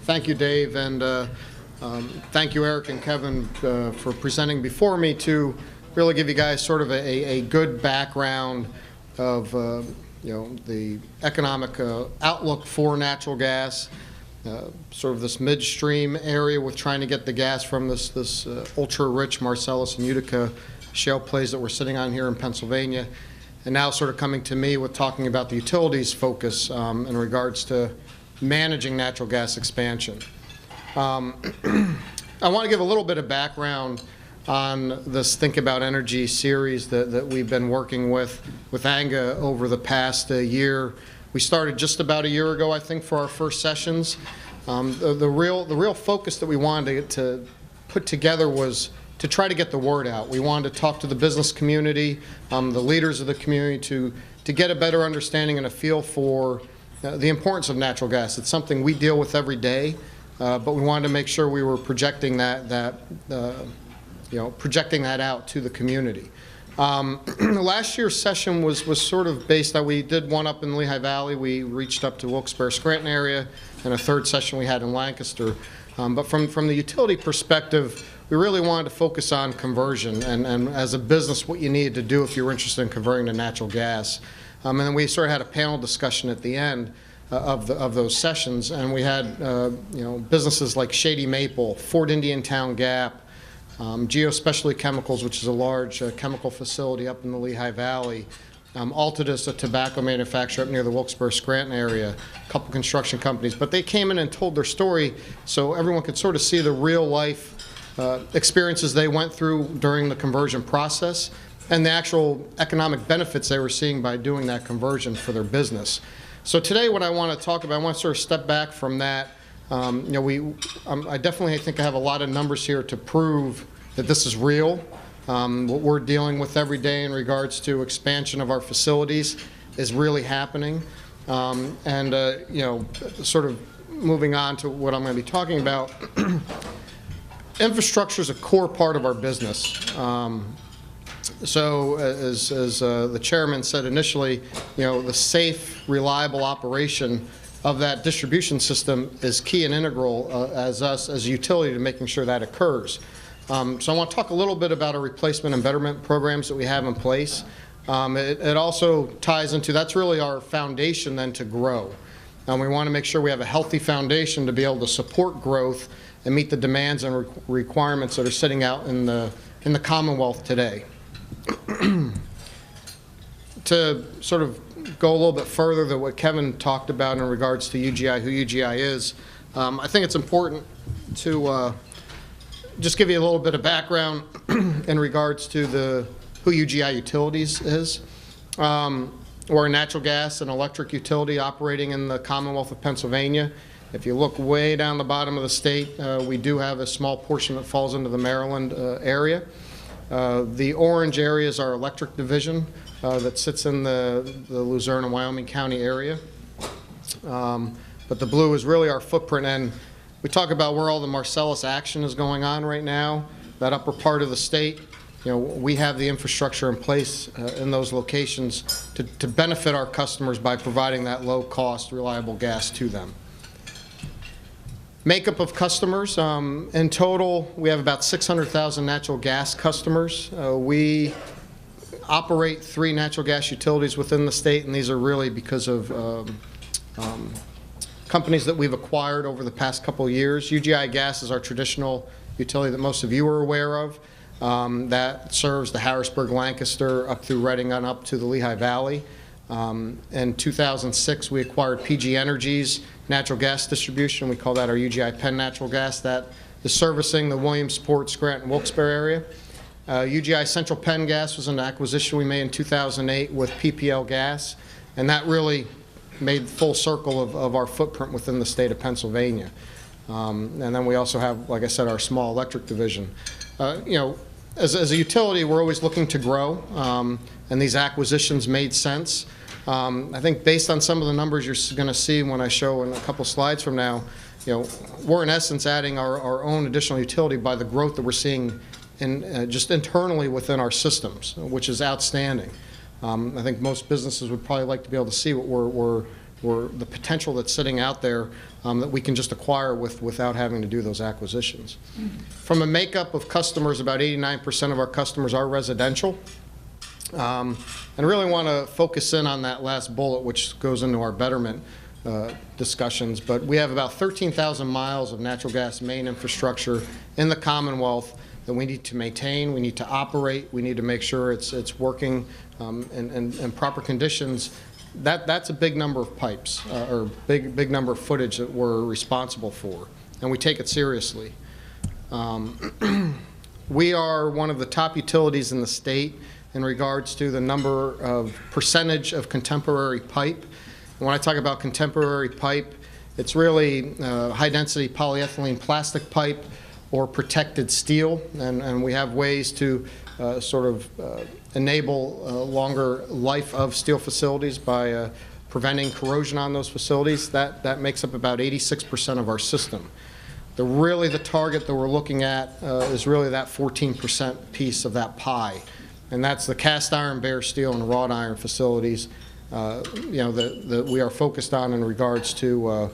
Thank you, Dave, and thank you, Eric and Kevin, for presenting before me to really give you guys sort of a good background of the economic outlook for natural gas, sort of this midstream area with trying to get the gas from this ultra-rich Marcellus and Utica shale plays that we're sitting on here in Pennsylvania, and now sort of coming to me with talking about the utilities focus in regards to managing natural gas expansion. I want to give a little bit of background on this Think About Energy series that we've been working with ANGA over the past year. We started just about a year ago, I think, for our first sessions. The real focus that we wanted to put together was to try to get the word out. We wanted to talk to the business community, the leaders of the community, to get a better understanding and a feel for the importance of natural gas. It's something we deal with every day, but we wanted to make sure we were projecting that out to the community. Last year's session was sort of based on, we did one up in the Lehigh Valley. We reached up to Wilkes-Barre, Scranton area, and a third session we had in Lancaster. But from the utility perspective, we really wanted to focus on conversion and as a business what you needed to do if you were interested in converting to natural gas. And then we sort of had a panel discussion at the end of those sessions, and we had businesses like Shady Maple, Fort Indian Town Gap, Geo Specialty Chemicals, which is a large chemical facility up in the Lehigh Valley, Altadis, a tobacco manufacturer up near the Wilkes-Barre, Scranton area, a couple construction companies. But they came in and told their story so everyone could sort of see the real life experiences they went through during the conversion process and the actual economic benefits they were seeing by doing that conversion for their business. So today what I want to talk about, I want to sort of step back from that. I definitely think I have a lot of numbers here to prove that this is real. What we're dealing with every day in regards to expansion of our facilities is really happening. Sort of moving on to what I'm going to be talking about, infrastructure is a core part of our business. So as the chairman said initially, the safe, reliable operation of that distribution system is key and integral as a utility to making sure that occurs. So I want to talk a little bit about our replacement and betterment programs that we have in place. It also ties into, that's really our foundation then to grow. We want to make sure we have a healthy foundation to be able to support growth and meet the demands and requirements that are sitting out in the Commonwealth today. To sort of go a little bit further than what Kevin talked about in regards to UGI, who UGI is, I think it's important to just give you a little bit of background in regards to who UGI Utilities is. We're a natural gas and electric utility operating in the Commonwealth of Pennsylvania. If you look way down the bottom of the state, we do have a small portion that falls into the Maryland area. The orange area is our electric division that sits in the Luzerne and Wyoming County area. But the blue is really our footprint, and we talk about where all the Marcellus action is going on right now, that upper part of the state. We have the infrastructure in place in those locations to benefit our customers by providing that low-cost, reliable gas to them. Makeup of customers, in total, we have about 600,000 natural gas customers. We operate 3 natural gas utilities within the state, and these are really because of companies that we've acquired over the past couple of years. UGI Gas is our traditional utility that most of you are aware of. That serves the Harrisburg, Lancaster, up through Reading and up to the Lehigh Valley. In 2006, we acquired PG Energy's natural gas distribution. We call that our UGI Penn Natural Gas. That is servicing the Williamsport, Scranton, Wilkes-Barre area. UGI Central Penn Gas was an acquisition we made in 2008 with PPL Gas, and that really made full circle of our footprint within the state of Pennsylvania. And then we also have, like I said, our small electric division. As a utility, we're always looking to grow, and these acquisitions made sense. I think based on some of the numbers you're going to see when I show in a couple slides from now, we're in essence adding our own additional utility by the growth that we're seeing just internally within our systems, which is outstanding. I think most businesses would probably like to be able to see what we're or the potential that's sitting out there that we can just acquire without having to do those acquisitions. From a makeup of customers, about 89% of our customers are residential. And I really want to focus in on that last bullet, which goes into our betterment discussions. But we have about 13,000 miles of natural gas main infrastructure in the Commonwealth that we need to maintain, we need to operate, we need to make sure it's working in proper conditions. That's a big number of pipes, or big number of footage that we're responsible for, and we take it seriously. We are one of the top utilities in the state in regards to the number of percentage of contemporary pipe. And when I talk about contemporary pipe, it's really high-density polyethylene plastic pipe or protected steel, and we have ways to enable longer life of steel facilities by preventing corrosion on those facilities. That makes up about 86% of our system. The target that we're looking at is really that 14% piece of that pie, and that's the cast iron, bare steel, and wrought iron facilities that we are focused on in regards to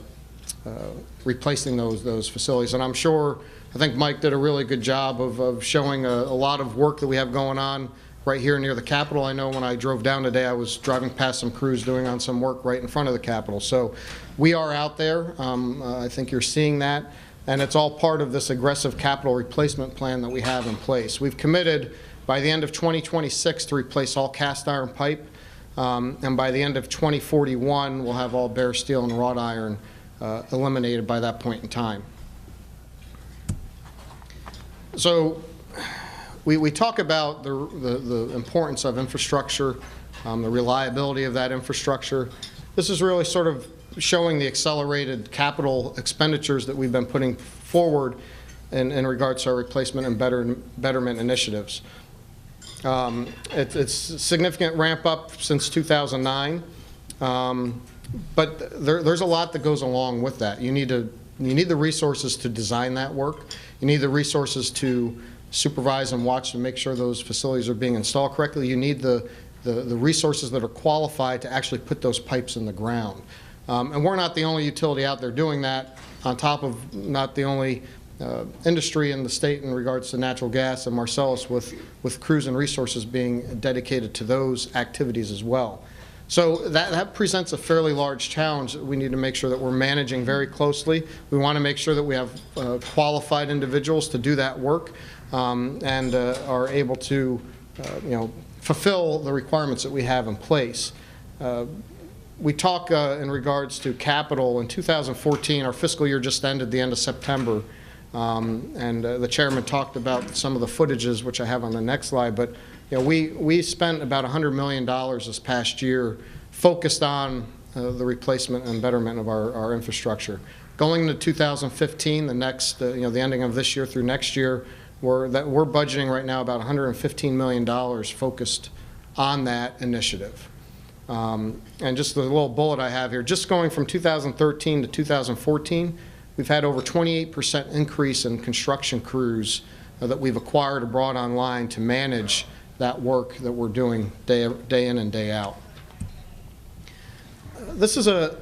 replacing those facilities. And I think Mike did a really good job of showing a lot of work that we have going on right here near the Capitol. I know when I drove down today, I was driving past some crews doing on some work right in front of the Capitol. So we are out there. I think you're seeing that. And it's all part of this aggressive capital replacement plan that we have in place. We've committed by the end of 2026 to replace all cast iron pipe. And by the end of 2041, we'll have all bare steel and wrought iron eliminated by that point in time. So we talk about the importance of infrastructure, the reliability of that infrastructure. This is really sort of showing the accelerated capital expenditures that we've been putting forward in regards to our replacement and betterment initiatives. It's a significant ramp up since 2009, but there's a lot that goes along with that. You need the resources to design that work. You need the resources to supervise and watch to make sure those facilities are being installed correctly. You need the resources that are qualified to actually put those pipes in the ground. And we're not the only utility out there doing that, on top of not the only industry in the state in regards to natural gas and Marcellus, with crews and resources being dedicated to those activities as well. So that presents a fairly large challenge that we need to make sure that we're managing very closely. We want to make sure that we have qualified individuals to do that work and are able to fulfill the requirements that we have in place. We talk in regards to capital. In 2014, our fiscal year just ended the end of September, and the chairman talked about some of the footages, which I have on the next slide. But we spent about $100 million this past year focused on the replacement and betterment of our infrastructure. Going into 2015, the ending of this year through next year, we're budgeting right now about $115 million focused on that initiative. And just the little bullet I have here, just going from 2013 to 2014, we've had over 28% increase in construction crews that we've acquired or brought online to manage that work that we're doing day in and day out. This is a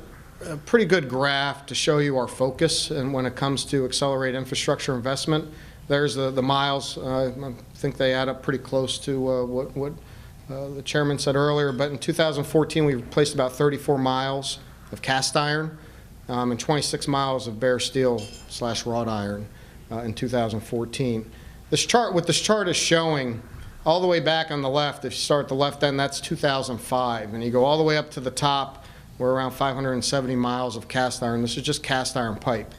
pretty good graph to show you our focus, and when it comes to accelerate infrastructure investment. There's the miles. I think they add up pretty close to what the chairman said earlier. But in 2014, we replaced about 34 miles of cast iron and 26 miles of bare steel / wrought iron in 2014. What this chart is showing, all the way back on the left, if you start at the left end, that's 2005. And you go all the way up to the top, we're around 570 miles of cast iron. This is just cast iron pipe.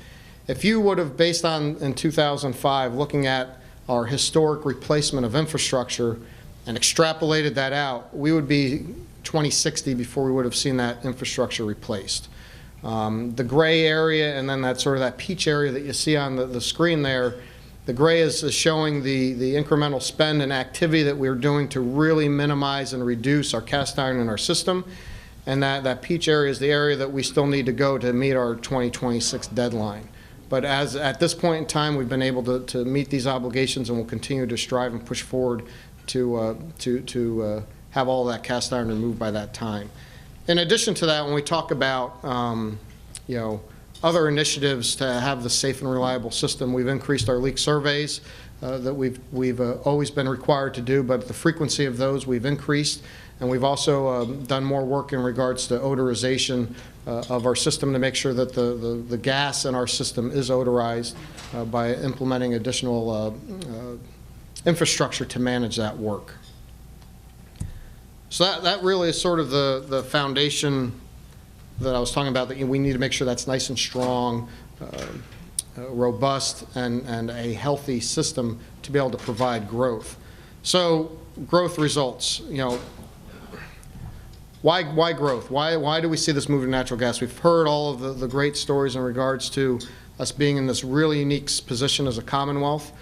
If you would have, based on in 2005, looking at our historic replacement of infrastructure and extrapolated that out, we would be 2060 before we would have seen that infrastructure replaced. The gray area and then that peach area that you see on the screen there, the gray is showing the incremental spend and activity that we're doing to really minimize and reduce our cast iron in our system. And that peach area is the area that we still need to go to meet our 2026 deadline. But at this point in time, we've been able to meet these obligations, and we'll continue to strive and push forward to have all that cast iron removed by that time. In addition to that, when we talk about you know, other initiatives to have the safe and reliable system, we've increased our leak surveys that we've always been required to do, but the frequency of those we've increased, and we've also done more work in regards to odorization of our system to make sure that the gas in our system is odorized by implementing additional infrastructure to manage that work. So that really is sort of the foundation that I was talking about, that we need to make sure that's nice and strong, robust, and a healthy system to be able to provide growth. So growth results, you know, why growth? Why do we see this move to natural gas? We've heard all of the great stories in regards to us being in this really unique position as a Commonwealth.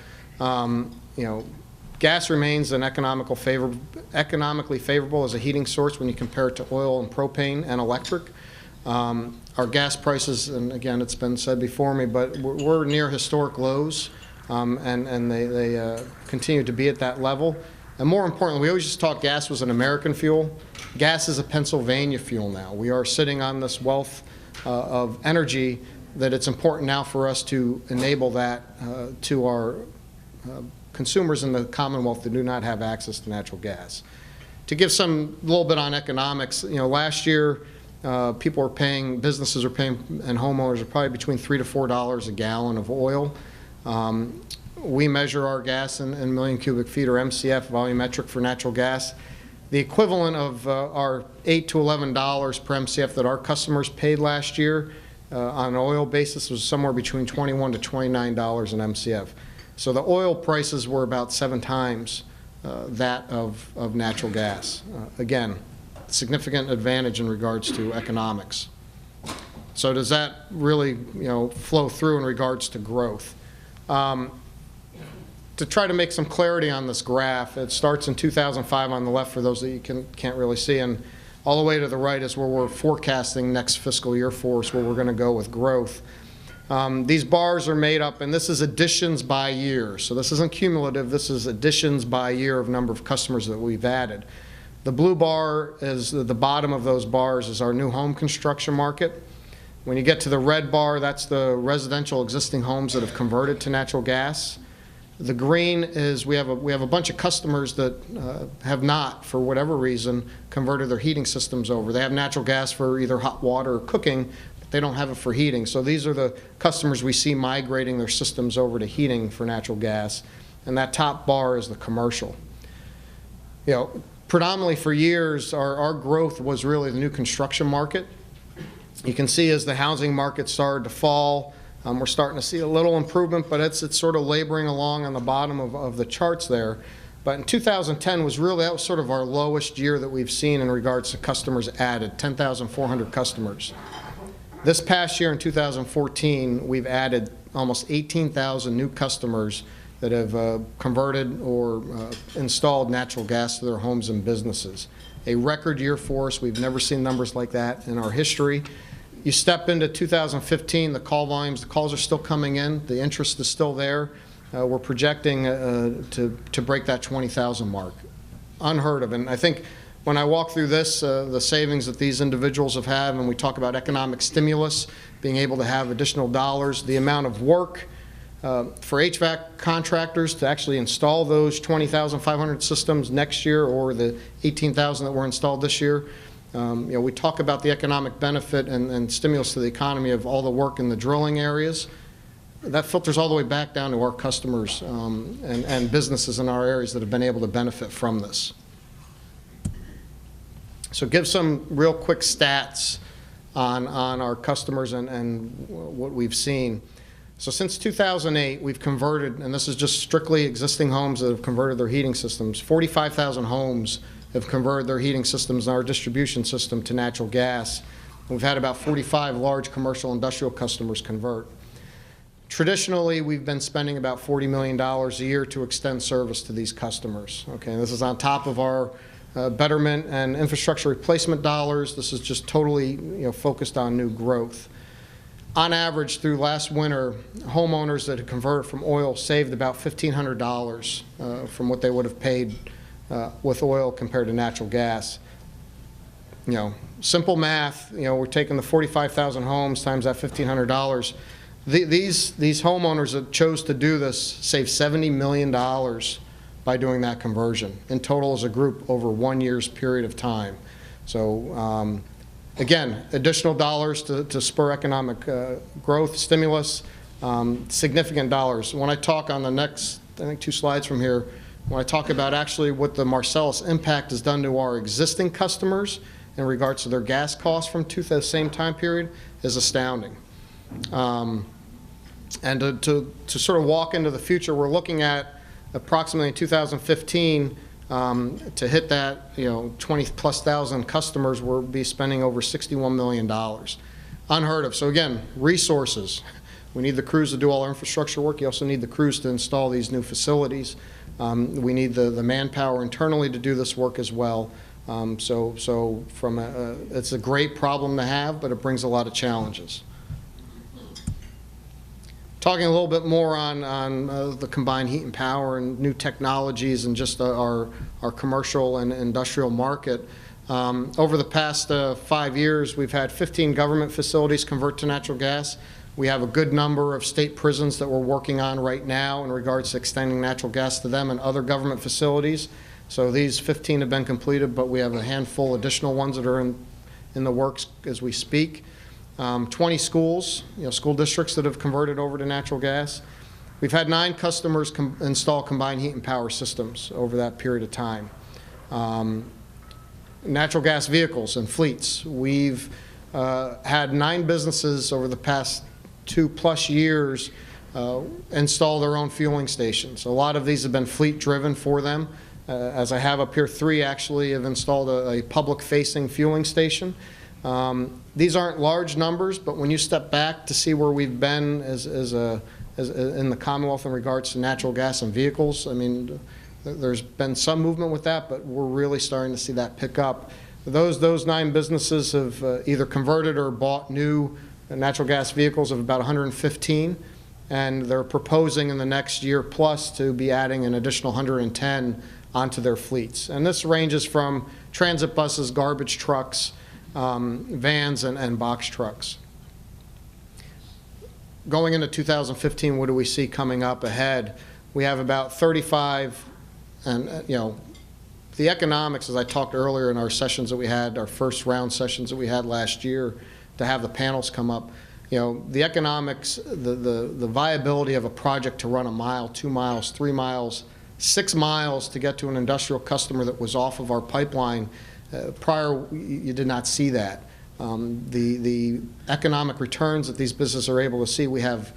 You know, gas remains an economically favorable as a heating source when you compare it to oil and propane and electric. Our gas prices, and again, it's been said before me, but we're near historic lows, and they continue to be at that level. And more importantly, we always just thought gas was an American fuel. Gas is a Pennsylvania fuel now. We are sitting on this wealth of energy that it's important now for us to enable that to our consumers in the Commonwealth that do not have access to natural gas. To give some little bit on economics, you know, last year people are paying, businesses are paying, and homeowners are probably between $3 to $4 a gallon of oil. We measure our gas in million cubic feet, or MCF, volumetric for natural gas. The equivalent of our $8 to $11 per MCF that our customers paid last year on an oil basis was somewhere between $21 to $29 an MCF. So the oil prices were about 7 times that of natural gas. Again, significant advantage in regards to economics. So does that really, you know, flow through in regards to growth? To try to make some clarity on this graph, it starts in 2005 on the left for those that you can't really see, and all the way to the right is where we're forecasting next fiscal year for us, where we're going to go with growth. These bars are made up, and this is additions by year. So this isn't cumulative, this is additions by year of number of customers that we've added. The blue bar is the bottom of those bars is our new home construction market. When you get to the red bar, that's the residential existing homes that have converted to natural gas. The green is we have a bunch of customers that have not, for whatever reason, converted their heating systems over. They have natural gas for either hot water or cooking, but they don't have it for heating. So these are the customers we see migrating their systems over to heating for natural gas. And that top bar is the commercial. You know, predominantly for years, our growth was really the new construction market. You can see as the housing market started to fall, we're starting to see a little improvement, but it's sort of laboring along on the bottom of the charts there. But in 2010 was really, that was sort of our lowest year that we've seen in regards to customers added, 10,400 customers. This past year in 2014, we've added almost 18,000 new customers that have converted or installed natural gas to their homes and businesses. A record year for us. We've never seen numbers like that in our history. You step into 2015, the call volumes, the calls are still coming in, the interest is still there. We're projecting to break that 20,000 mark. Unheard of. And I think when I walk through this, the savings that these individuals have had, and we talk about economic stimulus, being able to have additional dollars, the amount of work for HVAC contractors to actually install those 20,500 systems next year, or the 18,000 that were installed this year. You know, we talk about the economic benefit and stimulus to the economy of all the work in the drilling areas. That filters all the way back down to our customers and businesses in our areas that have been able to benefit from this. So give some real quick stats on our customers and what we've seen. So since 2008, we've converted, and this is just strictly existing homes that have converted their heating systems, 45,000 homes have converted their heating systems and our distribution system to natural gas. We've had about 45 large commercial industrial customers convert. Traditionally, we've been spending about $40 million a year to extend service to these customers. Okay, and this is on top of our betterment and infrastructure replacement dollars. This is just totally, focused on new growth. On average, through last winter, homeowners that had converted from oil saved about $1,500 from what they would have paid with oil compared to natural gas. simple math, we're taking the 45,000 homes times that $1,500. These homeowners that chose to do this save $70 million by doing that conversion in total as a group over 1 year's period of time. So again, additional dollars to spur economic growth, stimulus, significant dollars. When I talk on the next, I think 2 slides from here, when I talk about actually what the Marcellus impact has done to our existing customers in regards to their gas costs from the same time period is astounding. And to sort of walk into the future, we're looking at approximately in 2015 to hit that 20+ thousand customers, we'll be spending over $61 million. Unheard of. So again, resources. We need the crews to do all our infrastructure work. You also need the crews to install these new facilities. We need the manpower internally to do this work as well. So from it's a great problem to have, but it brings a lot of challenges. Talking a little bit more on the combined heat and power and new technologies and just our commercial and industrial market. Over the past 5 years, we've had 15 government facilities convert to natural gas. We have a good number of state prisons that we're working on right now in regards to extending natural gas to them and other government facilities. So these 15 have been completed, but we have a handful additional ones that are in the works as we speak. 20 schools, school districts that have converted over to natural gas. We've had 9 customers install combined heat and power systems over that period of time. Natural gas vehicles and fleets. We've had 9 businesses over the past 2+ years install their own fueling stations. A lot of these have been fleet driven for them. As I have up here, 3 actually have installed a public-facing fueling station. These aren't large numbers, but when you step back to see where we've been as in the Commonwealth in regards to natural gas and vehicles, I mean, there's been some movement with that, but we're really starting to see that pick up. Those 9 businesses have either converted or bought new natural gas vehicles of about 115, and they're proposing in the next year plus to be adding an additional 110 onto their fleets. And this ranges from transit buses, garbage trucks, vans, and box trucks. Going into 2015, what do we see coming up ahead? We have about 35, and the economics, as I talked earlier in our sessions that we had, our first round sessions that we had last year, to have the panels come up. The economics, the viability of a project to run 1 mile, 2 miles, 3 miles, 6 miles to get to an industrial customer that was off of our pipeline. Prior, you did not see that. The economic returns that these businesses are able to see, we have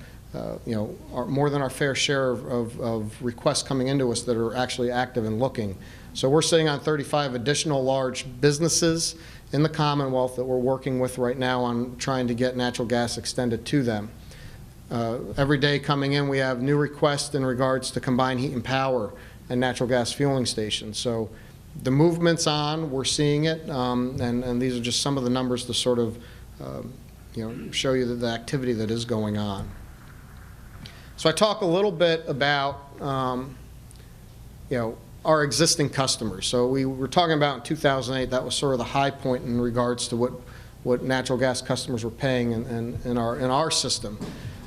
more than our fair share of requests coming into us that are actually active and looking. So we're sitting on 35 additional large businesses in the Commonwealth that we're working with right now on trying to get natural gas extended to them. Every day coming in, we have new requests in regards to combined heat and power and natural gas fueling stations. So the movement's on, we're seeing it, and these are just some of the numbers to sort of show you the activity that is going on. So I talk a little bit about our existing customers. So we were talking about in 2008, that was sort of the high point in regards to what natural gas customers were paying in our system.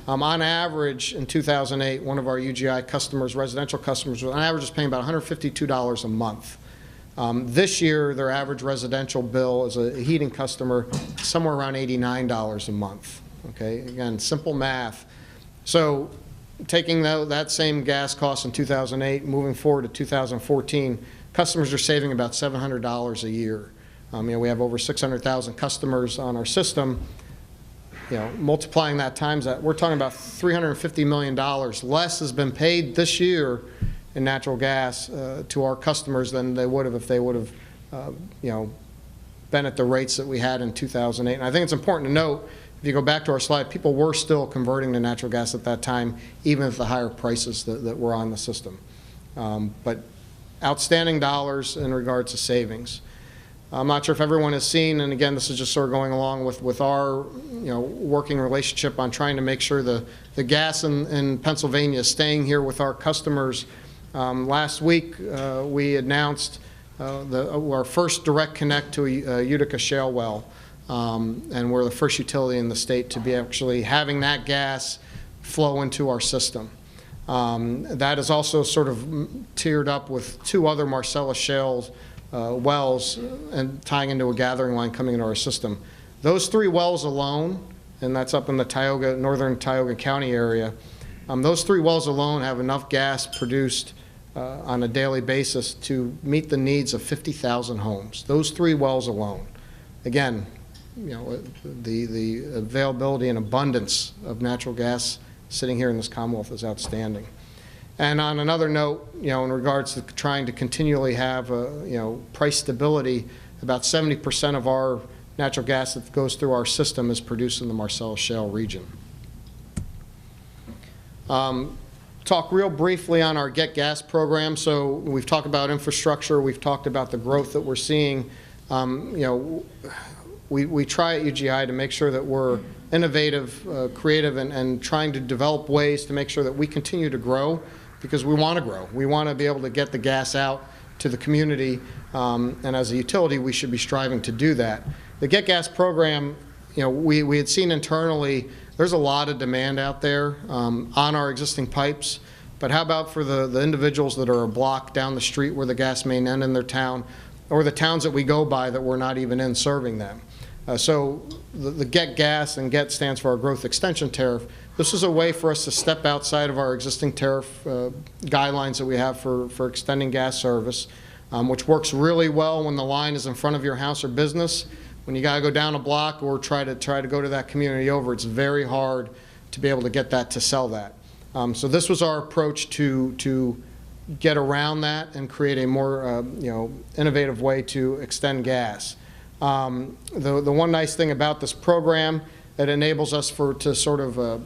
On average, in 2008, one of our UGI customers, residential customers, on average was paying about $152 a month. This year, their average residential bill as a heating customer, somewhere around $89 a month. Okay, again, simple math. So taking that same gas cost in 2008, moving forward to 2014, customers are saving about $700 a year. We have over 600,000 customers on our system. Multiplying that times that, we're talking about $350 million less has been paid this year in natural gas to our customers than they would have if they would have, been at the rates that we had in 2008. And I think it's important to note, if you go back to our slide, people were still converting to natural gas at that time, even at the higher prices that were on the system. But outstanding dollars in regards to savings. I'm not sure if everyone has seen, and again, this is just sort of going along with our working relationship on trying to make sure the gas in Pennsylvania is staying here with our customers. Last week, we announced our first direct connect to a Utica shale well, and we're the first utility in the state to be actually having that gas flow into our system. That is also sort of tiered up with 2 other Marcellus shale wells and tying into a gathering line coming into our system. Those 3 wells alone, and that's up in the northern Tioga County area, those 3 wells alone have enough gas produced on a daily basis to meet the needs of 50,000 homes. Those 3 wells alone. Again, the availability and abundance of natural gas sitting here in this Commonwealth is outstanding. And on another note, in regards to trying to continually have price stability, about 70% of our natural gas that goes through our system is produced in the Marcellus Shale region. Talk real briefly on our Get Gas program. So we've talked about infrastructure. We've talked about the growth that we're seeing. We try at UGI to make sure that we're innovative, creative, and trying to develop ways to make sure that we continue to grow, because we want to grow. We want to be able to get the gas out to the community, and as a utility, we should be striving to do that. The Get Gas program, we had seen internally, there's a lot of demand out there on our existing pipes, but how about for the individuals that are a block down the street where the gas main end in their town, or the towns that we go by that we're not even in serving them? So the Get Gas, and GET stands for our Growth Extension Tariff. This is a way for us to step outside of our existing tariff guidelines that we have for extending gas service, which works really well when the line is in front of your house or business. When you got to go down a block or try to go to that community over, it's very hard to be able to get that to sell that. So this was our approach to get around that and create a more innovative way to extend gas. The one nice thing about this program, that enables us to sort of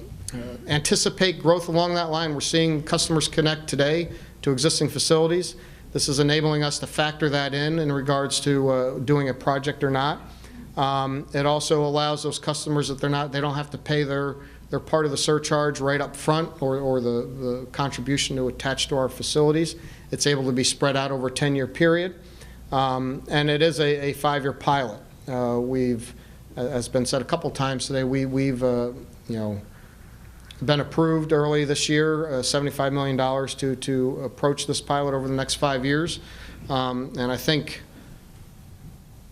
anticipate growth along that line. We're seeing customers connect today to existing facilities. This is enabling us to factor that in regards to doing a project or not. It also allows those customers that they don't have to pay their part of the surcharge right up front, or the contribution to attach to our facilities. It's able to be spread out over a 10-year period. And it is a 5-year pilot. As been said a couple times today, we've been approved early this year, $75 million to approach this pilot over the next 5 years. And I think,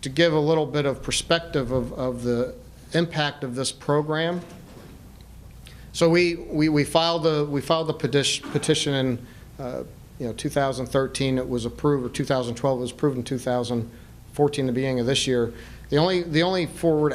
to give a little bit of perspective of the impact of this program, so we filed the petition in 2013. It was approved, or 2012. It was approved in 2014, the beginning of this year. The only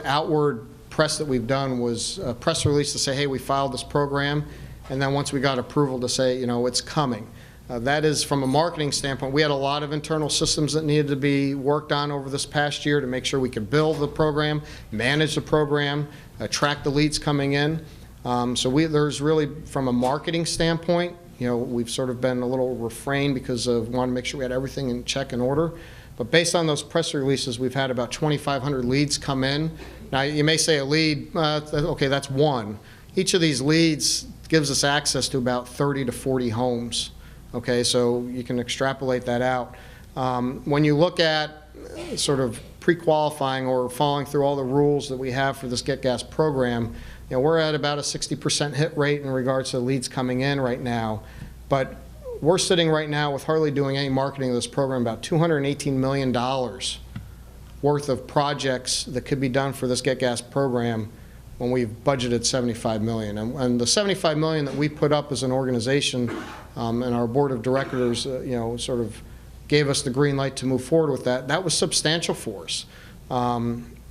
outward press that we've done was a press release to say, hey, we filed this program, and then once we got approval to say, it's coming. That is, from a marketing standpoint, we had a lot of internal systems that needed to be worked on over this past year to make sure we could build the program, manage the program, track the leads coming in. So there's really, from a marketing standpoint, we've sort of been a little refrained because of wanting to make sure we had everything in check and order. But based on those press releases, we've had about 2,500 leads come in. Now, you may say a lead, okay, that's one. Each of these leads gives us access to about 30 to 40 homes. Okay, so you can extrapolate that out. When you look at sort of pre-qualifying or following through all the rules that we have for this Get Gas program, we're at about a 60% hit rate in regards to leads coming in right now. But we're sitting right now with hardly doing any marketing of this program, about $218 million worth of projects that could be done for this Get Gas program when we've budgeted $75 million. And the $75 million that we put up as an organization, and our board of directors, sort of gave us the green light to move forward with that. That was substantial for us.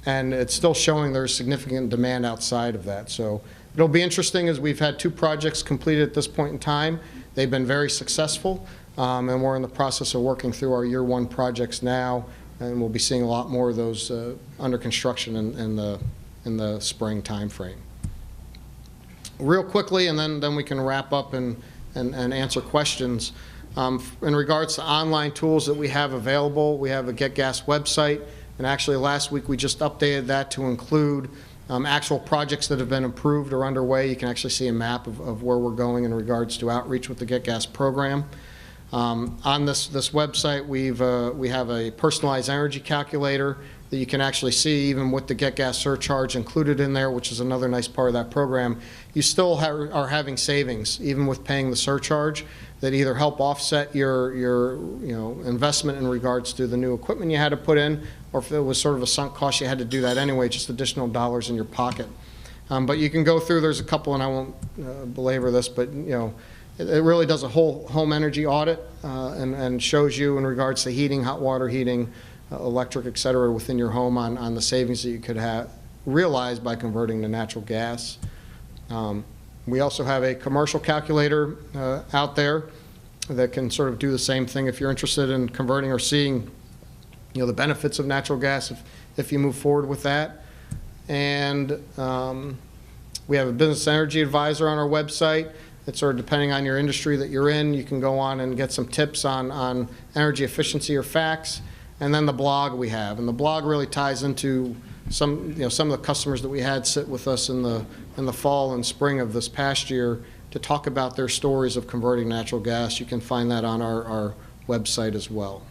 And it's still showing there's significant demand outside of that. So it'll be interesting, as we've had 2 projects completed at this point in time. They've been very successful, and we're in the process of working through our year 1 projects now, and we'll be seeing a lot more of those under construction in the spring time frame. Real quickly, and then we can wrap up and answer questions. In regards to online tools that we have available, we have a Get Gas website, and actually last week we just updated that to include actual projects that have been approved or underway. You can actually see a map of where we're going in regards to outreach with the Get Gas program. On this website, we have a personalized energy calculator that you can actually see, even with the Get Gas surcharge included in there, which is another nice part of that program. You still are having savings, even with paying the surcharge, that either help offset your investment in regards to the new equipment you had to put in, or if it was sort of a sunk cost, you had to do that anyway, just additional dollars in your pocket. But you can go through, there's a couple, and I won't belabor this, but it really does a whole home energy audit and shows you in regards to heating, hot water heating, electric, et cetera, within your home on the savings that you could have realized by converting to natural gas. We also have a commercial calculator out there that can sort of do the same thing if you're interested in converting or seeing the benefits of natural gas if you move forward with that. And we have a business energy advisor on our website. It's sort of depending on your industry that you're in, you can go on and get some tips on energy efficiency or facts. And then the blog we have, and the blog really ties into some of the customers that we had sit with us in the fall and spring of this past year to talk about their stories of converting natural gas. You can find that on our website as well.